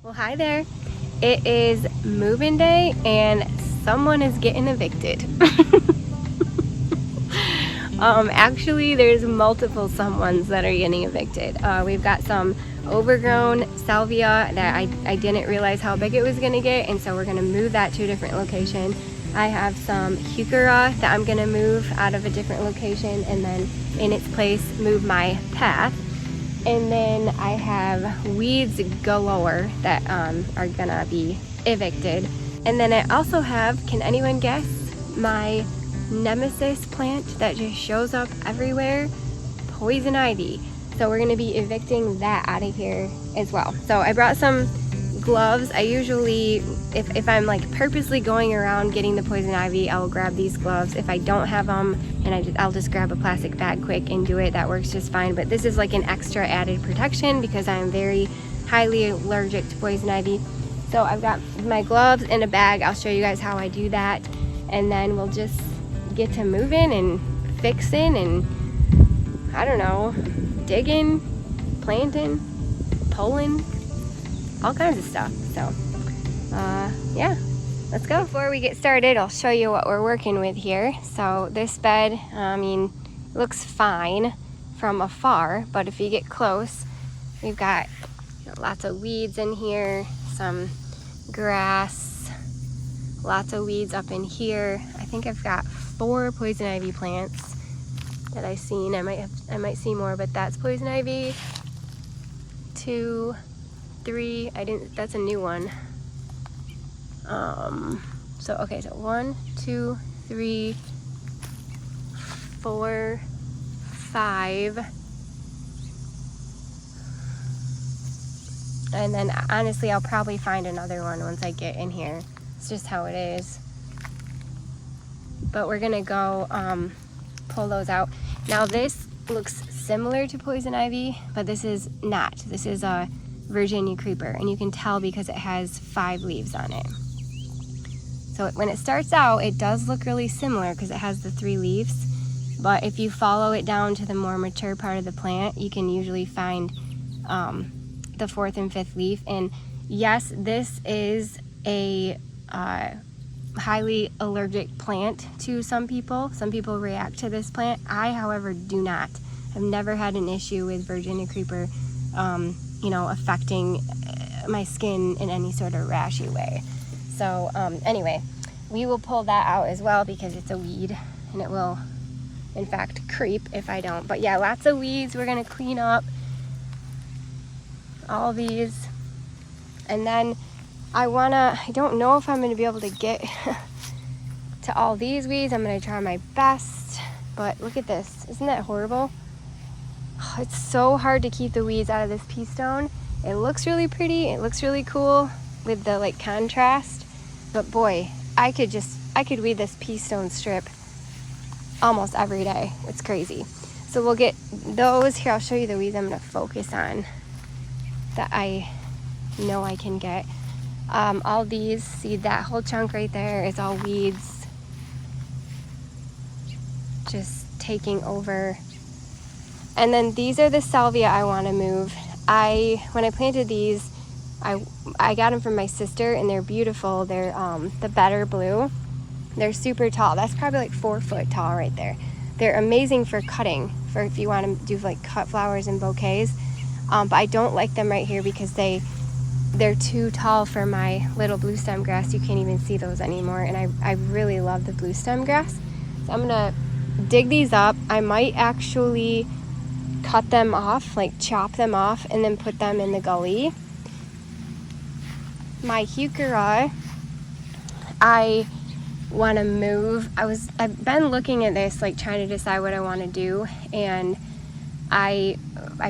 Well, hi there. It is move-in day and someone is getting evicted. Actually, there's multiple someones that are getting evicted. We've got some overgrown salvia that I didn't realize how big it was gonna get, and so we're gonna move that to a different location. I have some heuchera that I'm gonna move out of a different location, and then in its place move my path. And then I have weeds galore that are gonna be evicted. And then I also have, can anyone guess, my nemesis plant that just shows up everywhere? Poison ivy. So we're gonna be evicting that out of here as well. So I brought some gloves. I usually, if I'm like purposely going around getting the poison ivy, I'll grab these gloves. If I don't have them, and I'll just grab a plastic bag quick and do it. That works just fine. But this is like an extra added protection because I'm very highly allergic to poison ivy. So I've got my gloves in a bag. I'll show you guys how I do that. And then we'll just get to moving and fixing and, I don't know, digging, planting, pulling, all kinds of stuff. So yeah, let's go. Before we get started, I'll show you what we're working with here. So this bed, I mean, looks fine from afar, but if you get close, we've got lots of weeds in here, some grass, lots of weeds up in here. I think I've got 4 poison ivy plants that I've seen. I might see more, but that's poison ivy. 2, 3, that's a new one. So 1, 2, 3, 4, 5. And then honestly, I'll probably find another one once I get in here. It's just how it is. But we're gonna go pull those out. Now this looks similar to poison ivy, but this is not. This is a Virginia creeper, and you can tell because it has 5 leaves on it. So when it starts out, it does look really similar because it has the 3 leaves, but if you follow it down to the more mature part of the plant, you can usually find the 4th and 5th leaf. And yes, this is a highly allergic plant to some people. Some people react to this plant. I, however, do not. I've never had an issue with Virginia creeper affecting my skin in any sort of rashy way. So anyway, we will pull that out as well because it's a weed and it will in fact creep if I don't. But yeah, lots of weeds we're gonna clean up, all these. And then I don't know if I'm gonna be able to get to all these weeds. I'm gonna try my best, but look at this, isn't that horrible? It's so hard to keep the weeds out of this pea stone. It looks really pretty, it looks really cool with the like contrast, but boy, I could weed this pea stone strip almost every day. It's crazy. So we'll get those here. I'll show you the weeds I'm gonna focus on that I know I can get. All these, see that whole chunk right there is all weeds just taking over. And then these are the salvia I want to move. When I planted these, I got them from my sister, and they're beautiful. They're the better blue. They're super tall. That's probably like 4 foot tall right there. They're amazing for cutting, for if you want to do like cut flowers and bouquets. But I don't like them right here because they're too tall for my little blue stem grass. You can't even see those anymore, and I really love the blue stem grass. So I'm gonna dig these up. I might actually cut them off, like chop them off, and then put them in the gully. My heuchera, I want to move. I've been looking at this, like trying to decide what I want to do, and I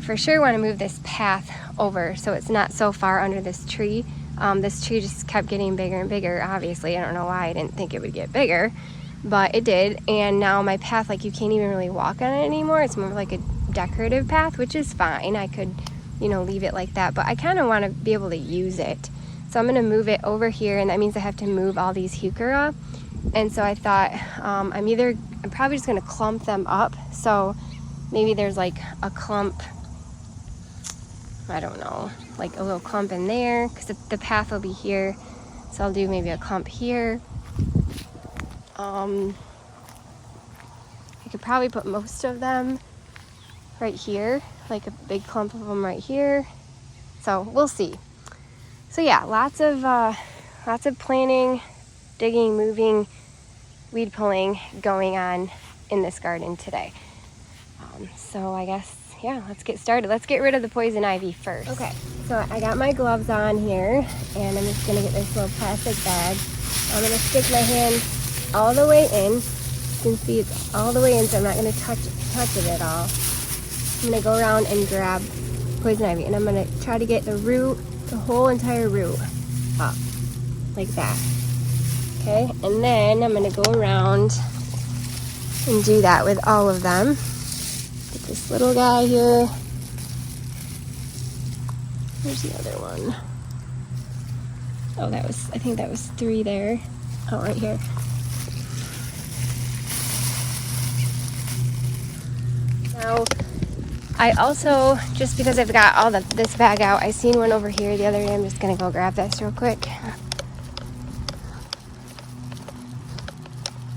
for sure want to move this path over so it's not so far under this tree. This tree just kept getting bigger and bigger. Obviously, I don't know why I didn't think it would get bigger, but it did. And now my path, like you can't even really walk on it anymore. It's more like a decorative path, which is fine. I could, leave it like that, but I kind of want to be able to use it. So I'm going to move it over here, and that means I have to move all these heuchera. And so I thought I'm probably just going to clump them up. So maybe there's like a clump, I don't know, like a little clump in there because the path will be here. So I'll do maybe a clump here. I could probably put most of them right here, like a big clump of them right here. So we'll see. So yeah, lots of planting, digging, moving, weed pulling going on in this garden today. So I guess, yeah, let's get started. Let's get rid of the poison ivy first. Okay, so I got my gloves on here, and I'm just gonna get this little plastic bag. I'm gonna stick my hand all the way in. You can see it's all the way in, so I'm not gonna touch it at all. I'm gonna go around and grab poison ivy, and I'm gonna try to get the root, the whole entire root up, like that. Okay, and then I'm gonna go around and do that with all of them. Get this little guy here. Where's the other one? Oh, I think that was 3 there. Oh, right here. Now, I also, just because I've got all this bag out, I seen one over here the other day. I'm just gonna go grab this real quick.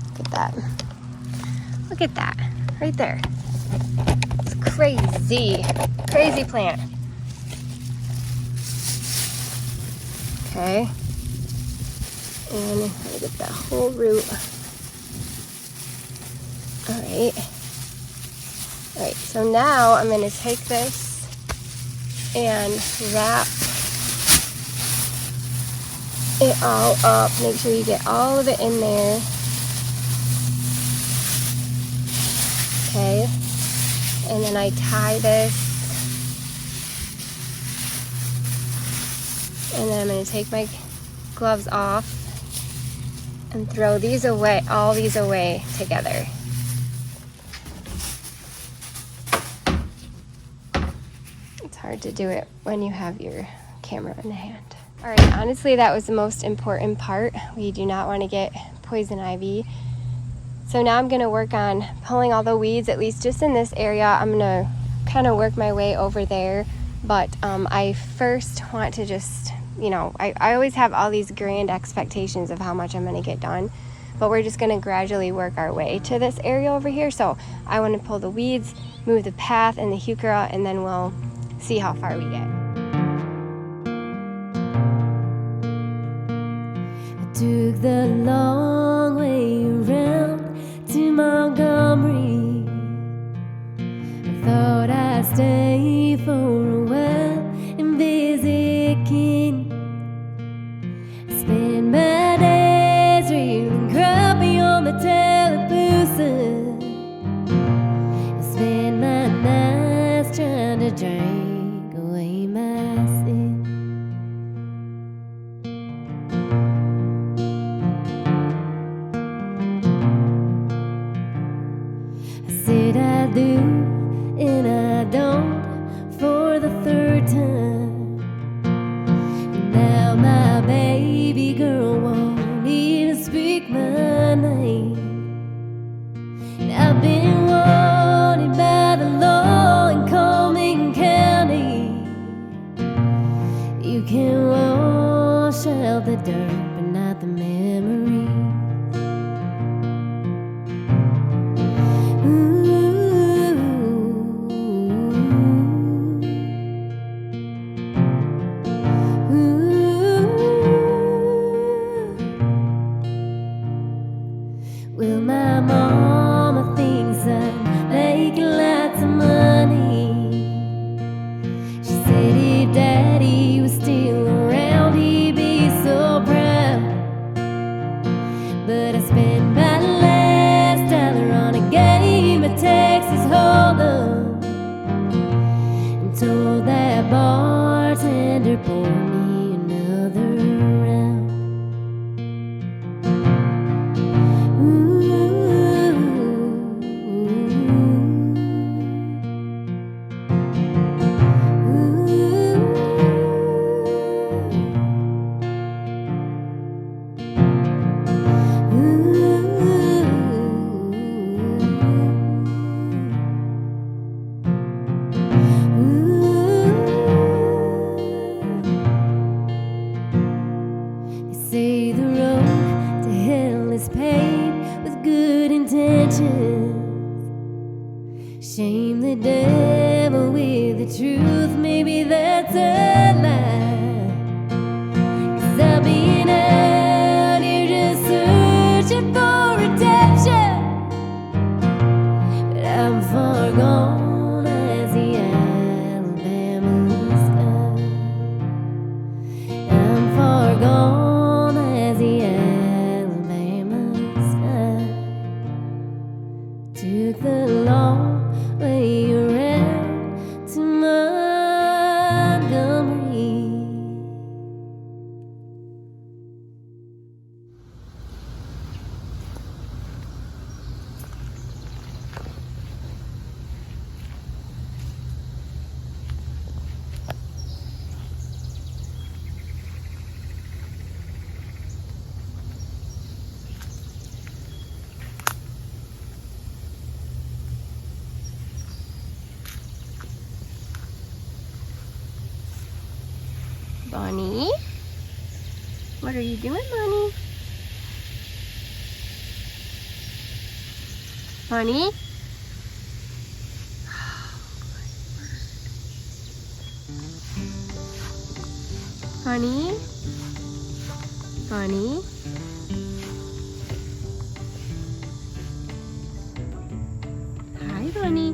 Look at that. Look at that, right there. It's crazy, crazy plant. Okay, and I'm gonna get that whole root. All right. All right, so now I'm gonna take this and wrap it all up. Make sure you get all of it in there. Okay, and then I tie this, and then I'm gonna take my gloves off and throw these away, all these away together. Hard to do it when you have your camera in hand. All right, honestly, that was the most important part. We do not want to get poison ivy. So now I'm gonna work on pulling all the weeds, at least just in this area. I'm gonna kind of work my way over there. But I first want to just, you know, I always have all these grand expectations of how much I'm gonna get done. But we're just gonna gradually work our way to this area over here. So I wanna pull the weeds, move the path and the heuchera, and then we'll see how far we get. I took the long way around to Montgomery. I thought I'd stay for a while and visit King. I spent my days reeling crappie on the Tallapoosa. I spent my nights trying to drink away my sin. I said I do, and I don't, for the 3rd time. And now my baby girl won't even speak my name. And I've been wanted by the law in Coleman County. You can wash out the dirt, but not the memories. Ooh, ooh. Well, my mama thinks I'm making lots of money. She said if Daddy was still around, he'd be so proud. But I spent my last dollar on a game of Texas Hold'em and told that bartender pour me another round. the devil with the truth, maybe that's a lie. 'Cause I've been out here just searching for redemption, but I'm far gone as the Alabama sky. I'm far gone as the Alabama sky. Took the long way around to Montgomery. Bonnie? What are you doing, Bonnie? Bonnie? Bonnie? Bonnie? Hi, Bonnie.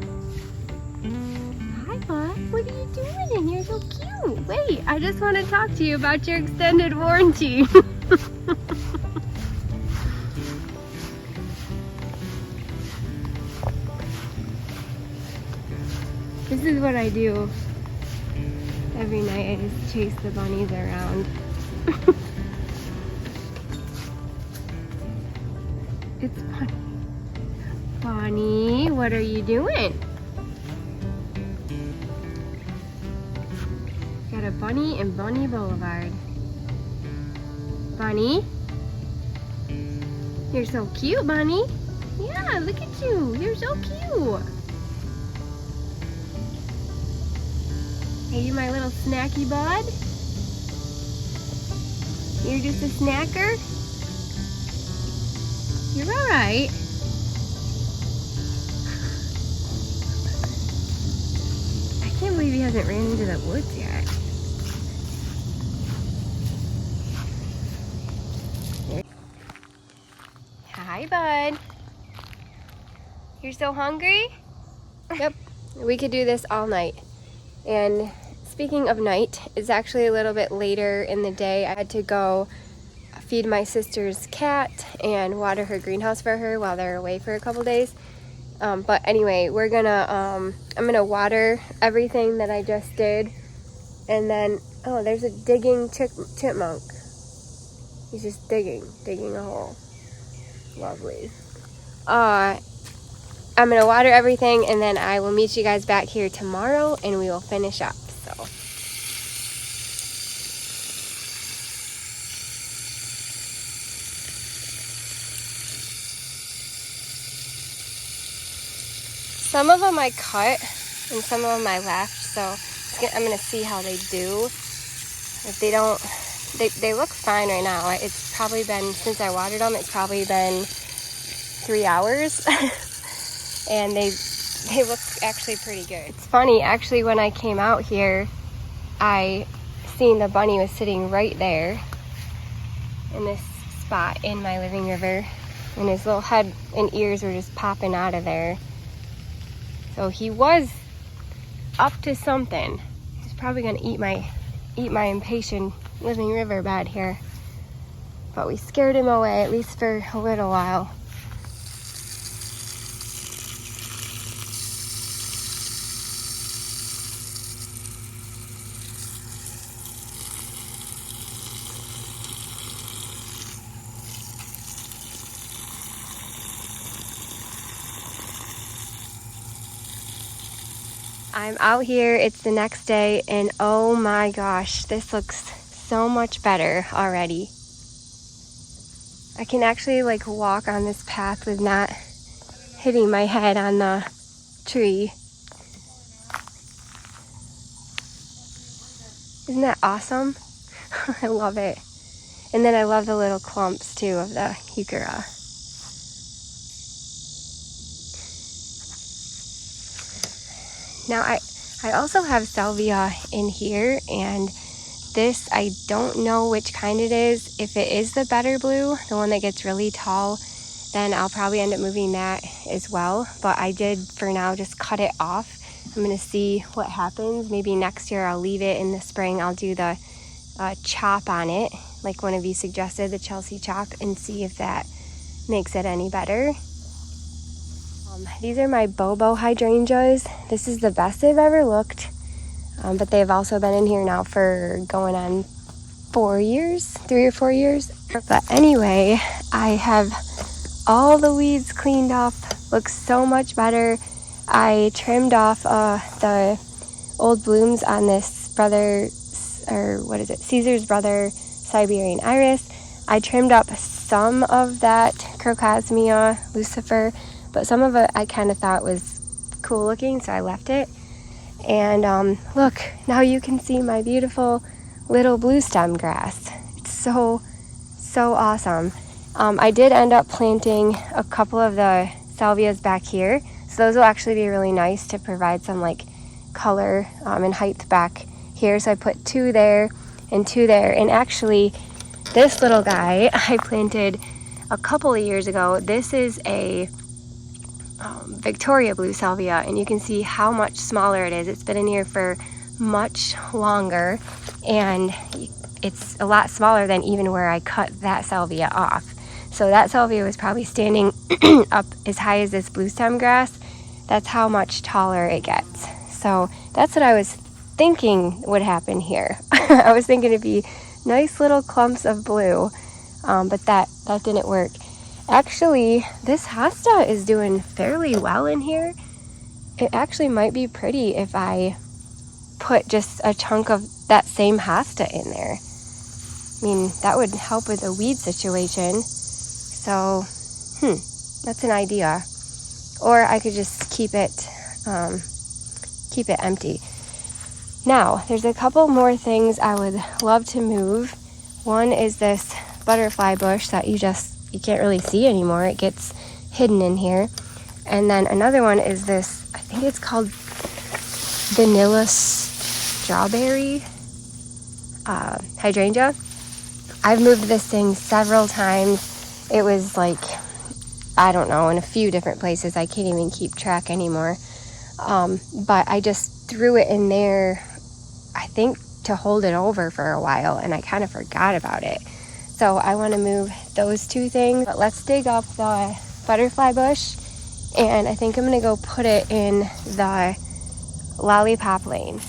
Hi, bud. What are you doing in here? So cute. Wait, I just want to talk to you about your extended warranty. This is what I do every night. I just chase the bunnies around. It's Bonnie. Bonnie, what are you doing? Got a bunny in Bunny Boulevard. Bunny? You're so cute, Bunny. Yeah, look at you. You're so cute. Hey, you my little snacky bud? You're just a snacker? You're alright. I can't believe he hasn't ran into the woods yet. Hi, bud. You're so hungry? Yep, we could do this all night. And speaking of night, it's actually a little bit later in the day. I had to go feed my sister's cat and water her greenhouse for her while they're away for a couple days. But anyway, we're gonna, I'm gonna water everything that I just did. And then, oh, there's a digging chipmunk. He's just digging a hole. Lovely. I'm gonna water everything and then I will meet you guys back here tomorrow and we will finish up. So some of them I cut and some of them I left, so I'm gonna see how they do. If they don't, they look fine right now. It's probably been, since I watered them, it's probably been 3 hours. And they look actually pretty good. It's funny, actually, when I came out here, I seen the bunny was sitting right there in this spot in my living river, and his little head and ears were just popping out of there. So he was up to something. He's probably gonna eat my impatient living river bed here. But we scared him away, at least for a little while. I'm out here, it's the next day, and oh my gosh, this looks so much better already. I can actually like walk on this path with not hitting my head on the tree. Isn't that awesome? I love it. And then I love the little clumps too of the heuchera. Now I also have salvia in here, and this, I don't know which kind it is. If it is the better blue, the one that gets really tall, then I'll probably end up moving that as well. But I did for now just cut it off. I'm gonna see what happens. Maybe next year I'll leave it. In the spring I'll do the chop on it, like one of you suggested, the Chelsea chop, and see if that makes it any better. These are my Bobo hydrangeas. This is the best they've ever looked, but they've also been in here now for going on 4 years, 3 or 4 years. But anyway, I have all the weeds cleaned up. Looks so much better. I trimmed off the old blooms on this Caesar's Brother Siberian Iris. I trimmed up some of that Crocosmia Lucifer, but some of it I kind of thought was cool looking, so I left it. And look, now you can see my beautiful little blue stem grass. It's so awesome. I did end up planting a couple of the salvias back here, so those will actually be really nice to provide some like color and height back here. So I put 2 there and 2 there, and actually this little guy I planted a couple of years ago. This is a Victoria blue salvia, and you can see how much smaller it is. It's been in here for much longer, and it's a lot smaller than even where I cut that salvia off. So that salvia was probably standing up as high as this blue stem grass. That's how much taller it gets. So that's what I was thinking would happen here. I was thinking it'd be nice little clumps of blue, but that didn't work. Actually, this hosta is doing fairly well in here. It actually might be pretty if I put just a chunk of that same hosta in there. I mean, that would help with the weed situation. So, that's an idea. Or I could just keep it empty. Now, there's a couple more things I would love to move. One is this butterfly bush that you can't really see anymore. It gets hidden in here. And then another one is this, I think it's called vanilla strawberry hydrangea. I've moved this thing several times. It was like, I don't know, in a few different places. I can't even keep track anymore. But I just threw it in there, I think, to hold it over for a while, and I kind of forgot about it. So I want to move those 2 things. But let's dig up the butterfly bush, and I think I'm going to go put it in the lollipop lane.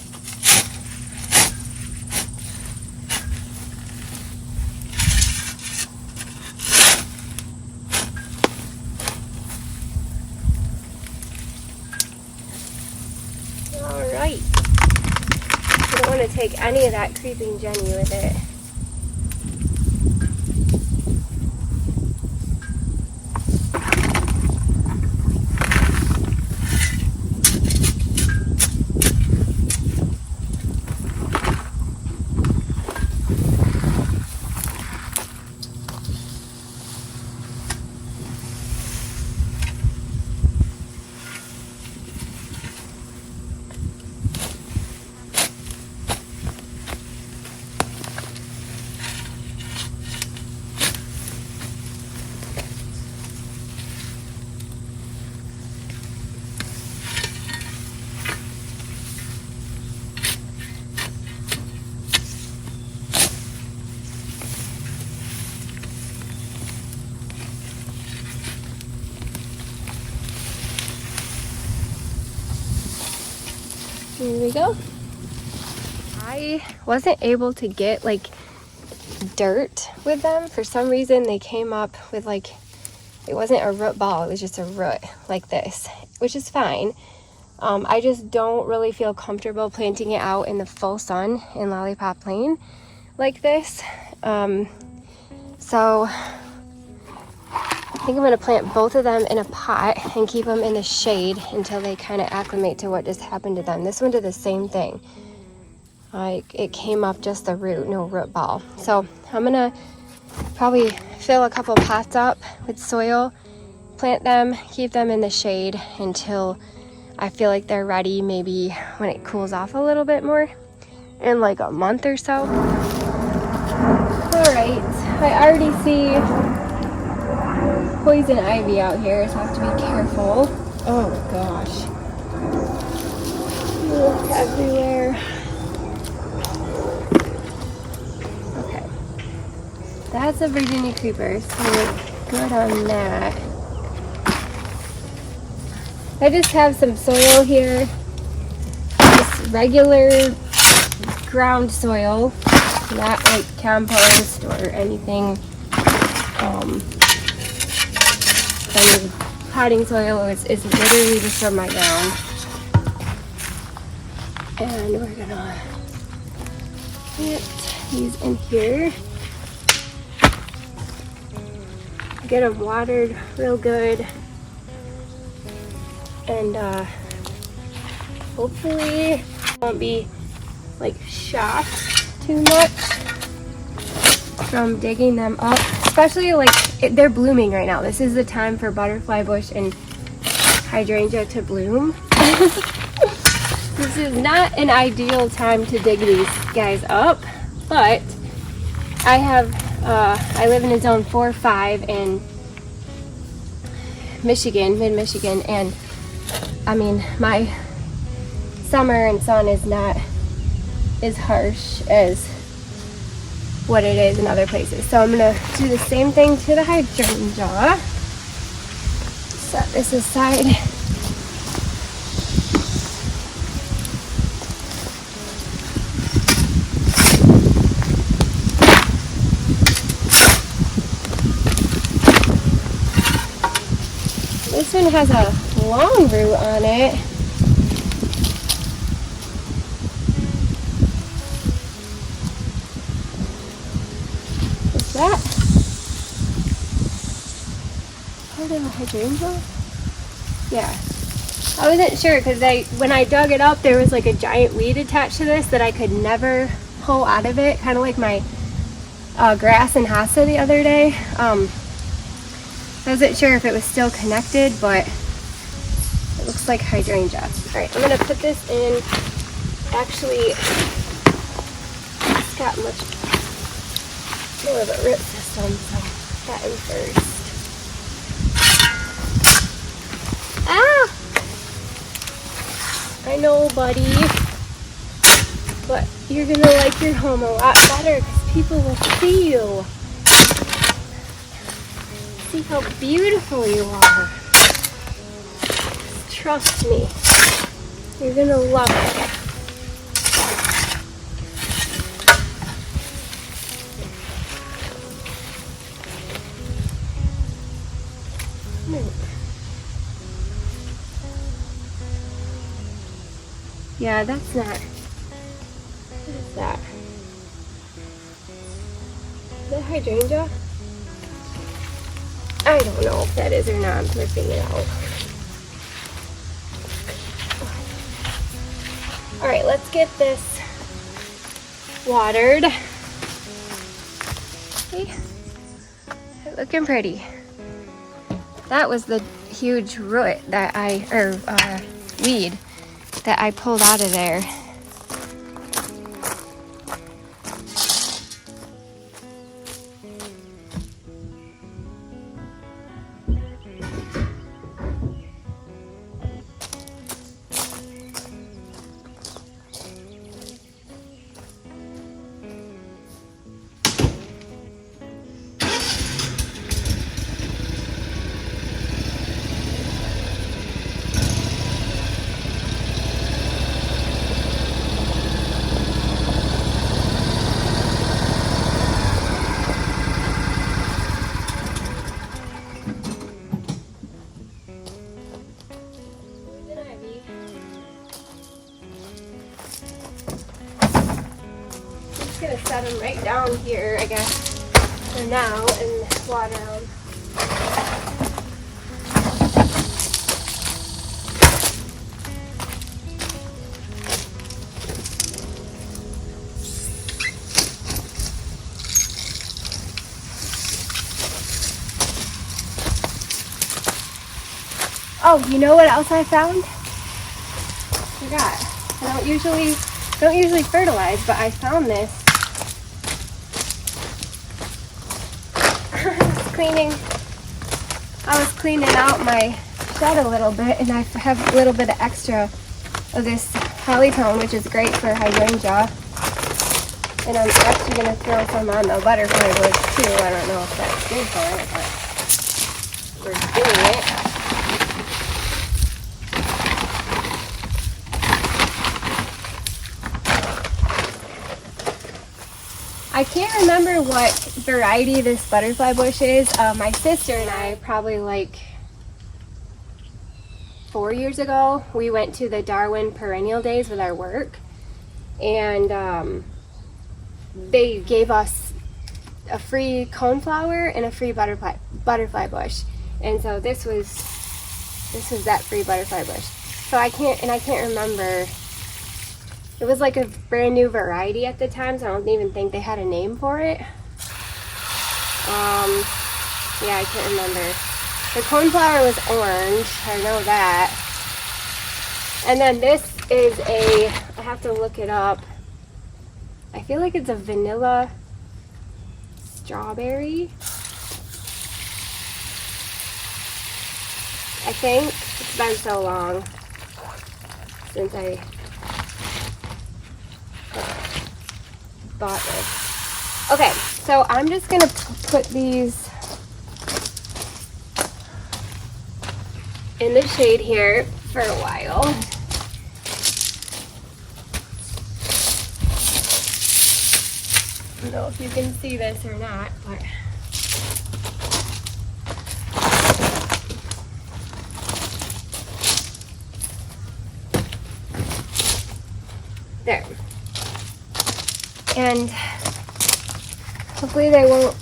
Alright. I don't want to take any of that creeping Jenny with it. Here we go. I wasn't able to get like dirt with them. For some reason they came up with like, it wasn't a root ball, it was just a root like this, which is fine. I just don't really feel comfortable planting it out in the full sun in Lollipop Lane like this. So I think I'm going to plant both of them in a pot and keep them in the shade until they kind of acclimate to what just happened to them. This one did the same thing. It came up just the root, no root ball. So I'm going to probably fill a couple pots up with soil, plant them, keep them in the shade until I feel like they're ready maybe when it cools off a little bit more, in like a month or so. Alright, I already see poison ivy out here, so I have to be careful. Oh gosh. Look everywhere. Okay. That's a Virginia creeper, so we're good on that. I just have some soil here. Just regular ground soil, not like compost or anything. Any potting soil is literally just from my ground. And we're gonna plant these in here. Get them watered real good. And hopefully won't be like shocked too much from digging them up, especially like they're blooming right now. This is the time for butterfly bush and hydrangea to bloom. This is not an ideal time to dig these guys up, but I have I live in a zone 4-5 in Michigan, mid-Michigan, and I mean, my summer and sun is not as harsh as what it is in other places. So I'm gonna do the same thing to the hydrangea. Set this aside. This one has a long root on it. Is that part of a hydrangea? Yeah. I wasn't sure because when I dug it up, there was like a giant weed attached to this that I could never pull out of it, kind of like my grass and hosta the other day. I wasn't sure if it was still connected, but it looks like hydrangea. Alright, I'm going to put this in. Actually, it's got much more of a root system, so put that in first. Ah! I know, buddy. But you're going to like your home a lot better because people will see you. See how beautiful you are. Trust me. You're gonna love it. Yeah, that's not. What is that? Is that hydrangea? I don't know if that is or not. I'm flipping it out. Alright, let's get this watered. Okay. Looking pretty. That was the huge root that weed that I pulled out of there. Gonna set them right down here, I guess, for now, and water them. Oh, you know what else I found? forgot. I don't usually fertilize, but I found this. I was cleaning out my shed a little bit, and I have a little bit of extra of this polytone, which is great for hydrangea. And I'm actually going to throw some on the butterfly bush too. I don't know if that's good for it, but we're doing it. I can't remember what variety this butterfly bush is. My sister and I, probably like 4 years ago, we went to the Darwin Perennial Days with our work, and they gave us a free coneflower and a free butterfly bush, and so this was that free butterfly bush. So I can't remember. It was like a brand new variety at the time, so I don't even think they had a name for it. Yeah, I can't remember. The coneflower was orange, I know that. And then this is I have to look it up. I feel like it's a vanilla strawberry. I think. It's been so long since I bought this. Okay, so I'm just gonna put these in the shade here for a while. I don't know if you can see this or not, but there. And hopefully they won't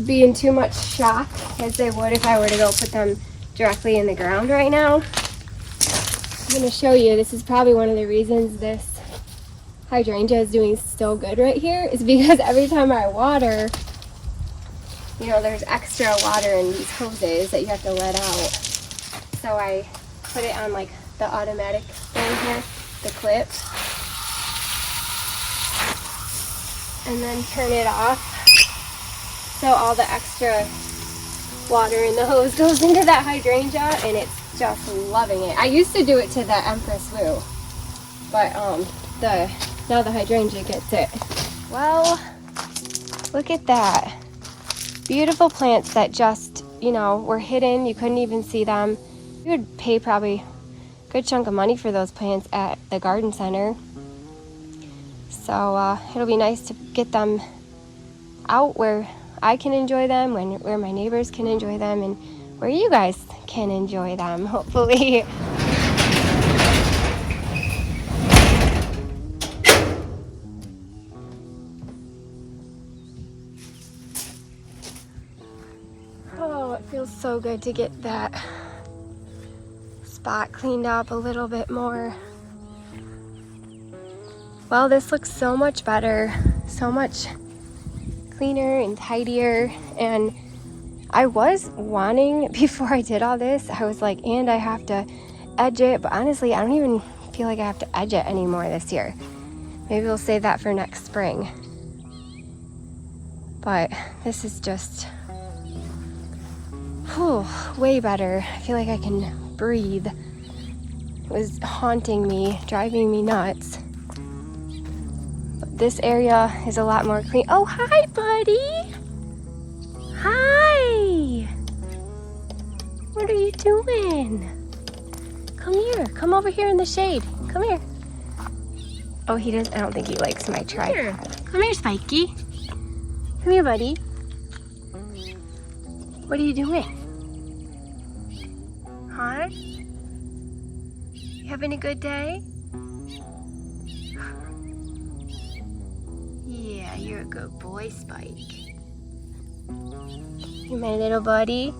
be in too much shock as they would if I were to go put them directly in the ground right now. I'm going to show you, this is probably one of the reasons this hydrangea is doing so good right here, is because every time I water, you know, there's extra water in these hoses that you have to let out. So I put it on like the automatic thing here, the clip, and then turn it off so all the extra water in the hose goes into that hydrangea, and it's just loving it. I used to do it to the Empress Woo, but now the hydrangea gets it. Well, look at that. Beautiful plants that just, you know, were hidden. You couldn't even see them. You would pay probably a good chunk of money for those plants at the garden center. So it'll be nice to get them out where I can enjoy them, where my neighbors can enjoy them, and where you guys can enjoy them, hopefully. Oh, it feels so good to get that spot cleaned up a little bit more. Well, this looks so much better, so much cleaner and tidier. And I was wanting, before I did all this, I was like, and I have to edge it, but honestly, I don't even feel like I have to edge it anymore this year. Maybe we'll save that for next spring. But this is just, way better. I feel like I can breathe. It was haunting me, driving me nuts. This area is a lot more clean. Oh, hi, buddy. Hi. What are you doing? Come here. Come over here in the shade. Come here. Oh, he doesn't. I don't think he likes my tripod. Come here, Spikey. Come here, buddy. What are you doing? Huh? You having a good day? Yeah, you're a good boy, Spike. You're my little buddy.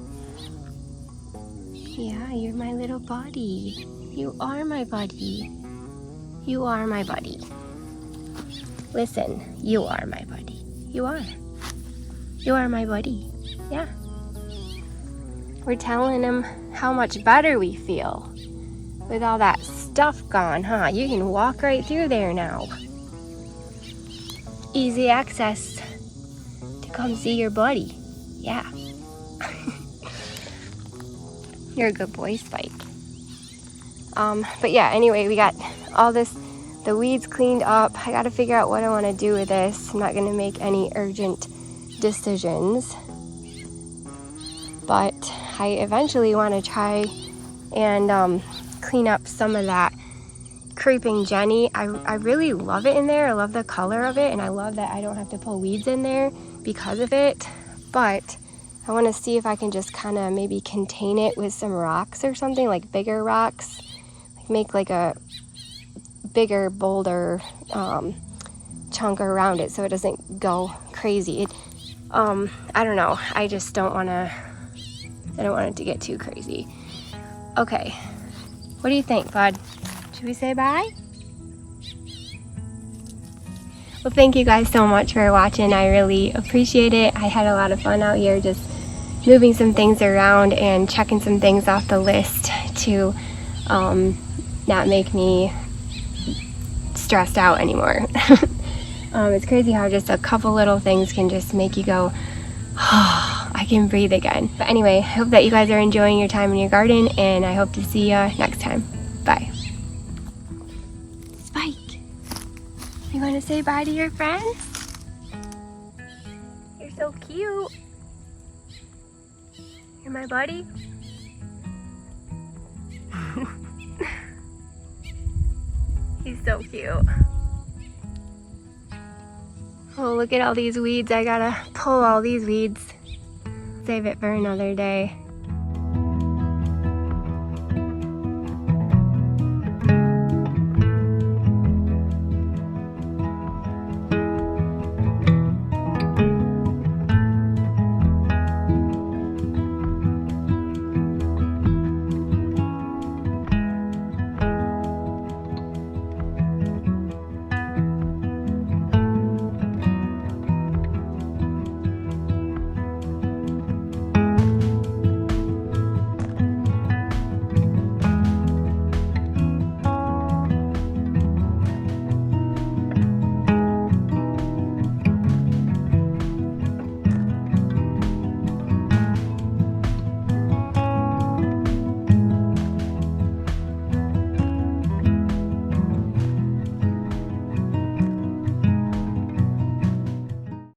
Yeah, you're my little buddy. You are my buddy. You are my buddy. Listen, you are my buddy. You are. You are my buddy. Yeah. We're telling him how much better we feel with all that stuff stuff gone, huh? You can walk right through there now. Easy access to come see your buddy. Yeah. You're a good boy, Spike. But yeah, anyway, we got all the weeds cleaned up. I gotta figure out what I wanna do with this. I'm not gonna make any urgent decisions, but I eventually wanna try and clean up some of that creeping Jenny. I really love it in there. I love the color of it, and I love that I don't have to pull weeds in there because of it. But I want to see if I can just kind of maybe contain it with some rocks or something, like bigger rocks, make like a bigger boulder chunk around it so it doesn't go crazy. I don't know. I just don't want to. I don't want it to get too crazy. Okay, what do you think, bud? Should we say bye? Well, thank you guys so much for watching. I really appreciate it. I had a lot of fun out here just moving some things around and checking some things off the list to not make me stressed out anymore. It's crazy how just a couple little things can just make you go, oh, I can breathe again. But anyway, I hope that you guys are enjoying your time in your garden, and I hope to see you next time. Bye. Spike, you want to say bye to your friends? You're so cute. You're my buddy. He's so cute. Oh, look at all these weeds. I gotta pull all these weeds. Save it for another day.